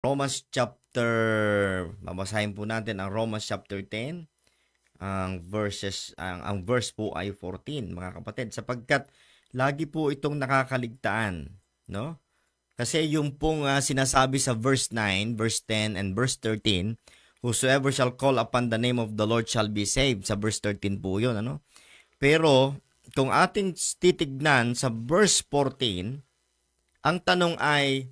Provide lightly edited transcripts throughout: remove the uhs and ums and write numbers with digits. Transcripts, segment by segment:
Romans chapter, babasahin po natin ang Romans chapter 10, ang verse po ay 14, mga kapatid, sapagkat lagi po itong nakakaligtaan, no? Kasi yung pong sinasabi sa verse 9, verse 10, and verse 13, whosoever shall call upon the name of the Lord shall be saved. Sa verse 13 po yun, ano? Pero, kung ating titignan sa verse 14, ang tanong ay,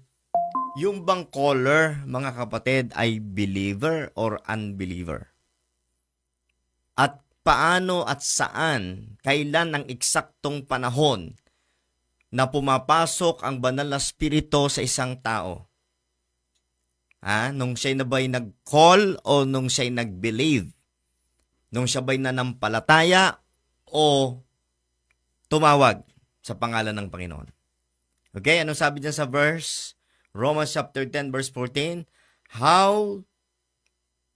yung bang caller, mga kapatid, ay believer or unbeliever? At paano at saan, kailan ang eksaktong panahon na pumapasok ang banal na spirito sa isang tao? Nung siya na ba'y nag-call o nung siya nag-believe? Nung siya ba'y nanampalataya o tumawag sa pangalan ng Panginoon? Okay, anong sabi niya sa verse? Romans chapter 10 verse 14, how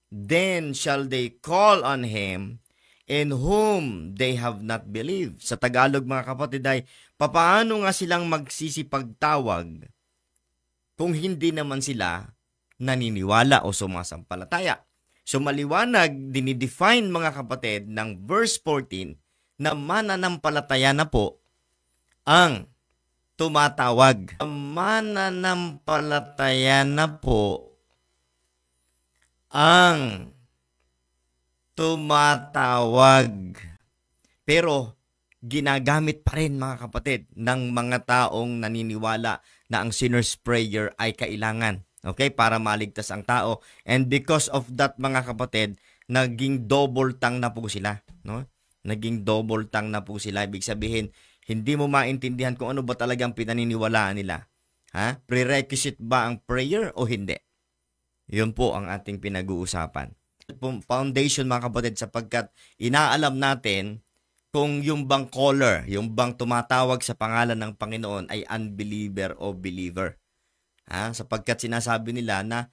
then shall they call on Him in whom they have not believed? Sa Tagalog, mga kapatid, ay papaano nga silang magsisipagtawag kung hindi naman sila naniniwala o sumasampalataya? So maliwanag, dinidefine, mga kapatid, ng verse 14 na mananampalataya na po ang tumatawag. Mananampalataya na po ang tumatawag. Pero ginagamit pa rin, mga kapatid, ng mga taong naniniwala na ang sinner's prayer ay kailangan. Okay? Para maligtas ang tao. And because of that, mga kapatid, naging double tongue na po sila. No? Naging double tongue na po sila. Ibig sabihin, hindi mo maintindihan kung ano ba talagang pinaniniwalaan nila. Prerequisite ba ang prayer o hindi? Yun po ang ating pinag-uusapan. Foundation, mga kapatid, sapagkat inaalam natin kung yung bang caller, yung bang tumatawag sa pangalan ng Panginoon ay unbeliever o believer. Sapagkat sinasabi nila na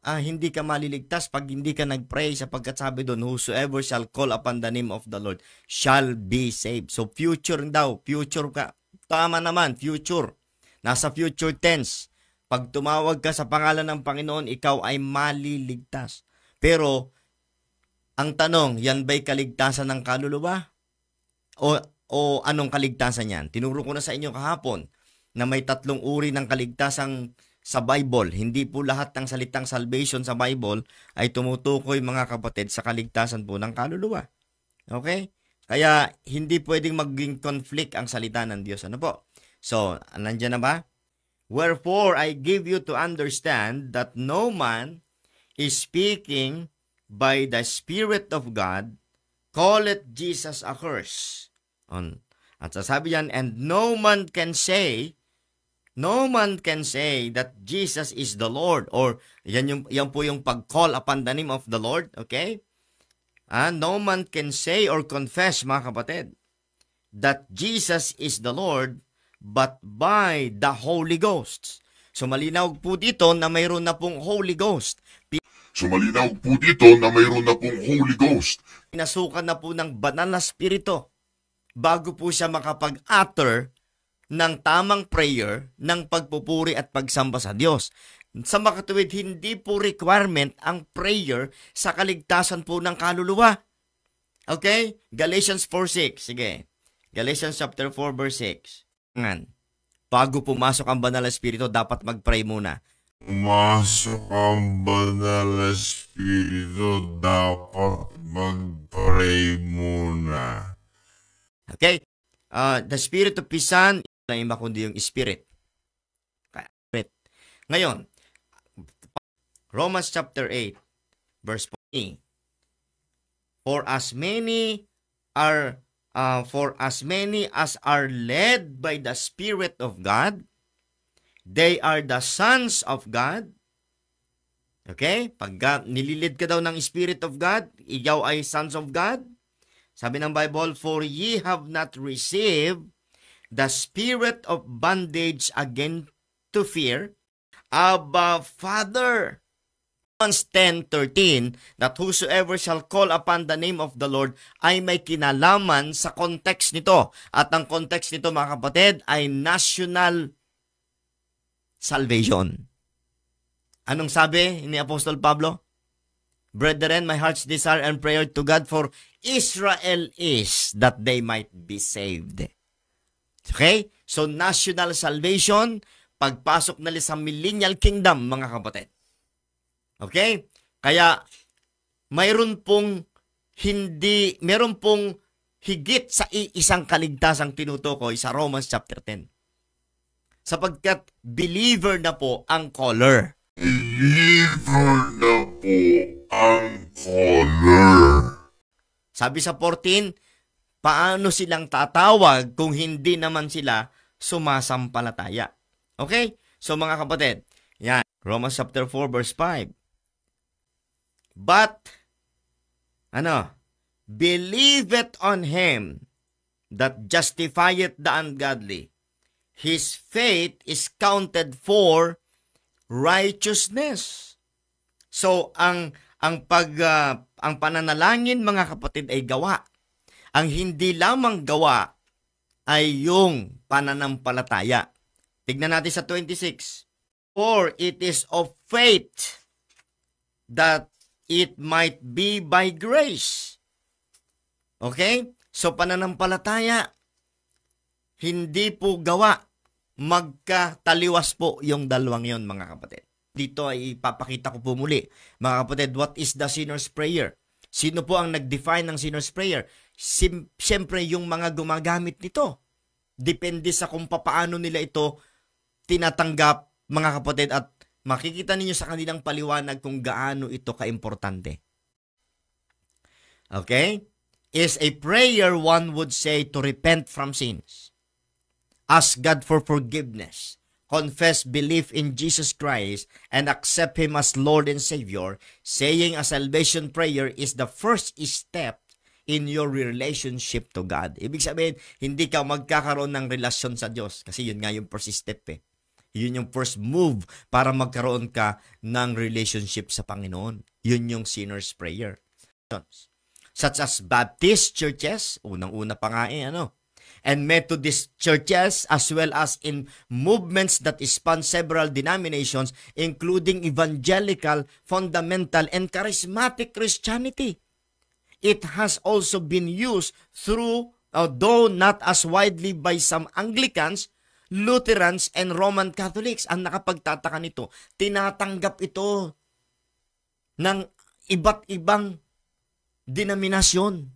hindi ka maliligtas pag hindi ka nag-pray, sapagkat sabi doon, whosoever shall call upon the name of the Lord shall be saved. So future daw, future ka. Tama naman, future. Nasa future tense. Pag tumawag ka sa pangalan ng Panginoon, ikaw ay maliligtas. Pero, ang tanong, yan ba'y kaligtasan ng kaluluwa? O anong kaligtasan yan? Tinuro ko na sa inyo kahapon na may 3 uri ng kaligtasang sa Bible. Hindi po lahat ng salitang salvation sa Bible ay tumutukoy, mga kapatid, sa kaligtasan po ng kaluluwa. Okay? Kaya hindi pwedeng maging conflict ang salita ng Diyos. Ano po? So, nandiyan na ba? Wherefore, I give you to understand that no man is speaking by the Spirit of God, call it Jesus a curse. At sasabi yan, and no man can say that Jesus is the Lord, or yan po yung pag-call upon the name of the Lord, okay? No man can say or confess, mga kapatid, that Jesus is the Lord, but by the Holy Ghost. So malinaw po dito na mayroon na pong Holy Ghost. Pinasukan na po ng banal na spirito bago po siya makapag-utter ng tamang prayer ng pagpupuri at pagsamba sa Diyos. Sa makatuwid, hindi po requirement ang prayer sa kaligtasan po ng kaluluwa. Okay? Galatians 4:6. Sige. Galatians chapter 4 verse 6. Bago pumasok ang banal na spirito, dapat mag-pray muna. Pumasok ang banal na spirito, dapat mag-pray muna. Okay? The spirit of pisan, na iba kundi yung spirit. Ngayon, Romans chapter 8, verse 14. For as many as are led by the Spirit of God, they are the sons of God. Okay? Pag nililid ka daw ng Spirit of God, ikaw ay sons of God. Sabi ng Bible, for ye have not received the spirit of bondage again to fear, Abba, Father. Romans 10:13, that whosoever shall call upon the name of the Lord ay may kinalaman sa context nito. At ang context nito, mga kapatid, ay national salvation. Anong sabi ni Apostol Pablo? Brethren, my heart's desire and prayer to God for Israel is that they might be saved. Okay? So, national salvation, pagpasok nila sa millennial kingdom, mga kapatid. Okay? Kaya, mayroon pong higit sa isang kaligtasang tinutukoy sa Romans chapter 10. Sapagkat believer na po ang caller. Believer na po ang caller. Sabi sa 14, paano silang tatawag kung hindi naman sila sumasampalataya? Okay? So mga kapatid, yan, Romans chapter 4 verse 5. But, believeth on him that justifieth the ungodly. His faith is counted for righteousness. So, ang pananalangin, mga kapatid, ay gawa. Ang hindi lamang gawa ay yung pananampalataya. Tignan natin sa 26. For it is of faith that it might be by grace. Okay? So, pananampalataya, hindi po gawa. Magkataliwas po yung dalawang yon, mga kapatid. Dito ay ipapakita ko po muli, mga kapatid, what is the sinner's prayer? Sino po ang nag-define ng sinner's prayer? Siyempre, yung mga gumagamit nito. Depende sa kung paano nila ito tinatanggap, mga kapatid, at makikita ninyo sa kanilang paliwanag kung gaano ito kaimportante. Okay? Is a prayer one would say to repent from sins. Ask God for forgiveness. Confess belief in Jesus Christ and accept Him as Lord and Savior. Saying a salvation prayer is the first step in your relationship to God. Ibig sabihin, hindi ka magkakaroon ng relasyon sa Diyos. Kasi yun nga yung first step eh. Yun yung first move para magkaroon ka ng relationship sa Panginoon. Yun yung sinner's prayer. Such as Baptist churches, unang-una pa nga and Methodist churches, as well as in movements that span several denominations, including evangelical, fundamental, and charismatic Christianity. It has also been used through, though not as widely by some Anglicans, Lutherans, and Roman Catholics. Ang nakapagtataka nito, tinatanggap ito ng iba't ibang denominasyon.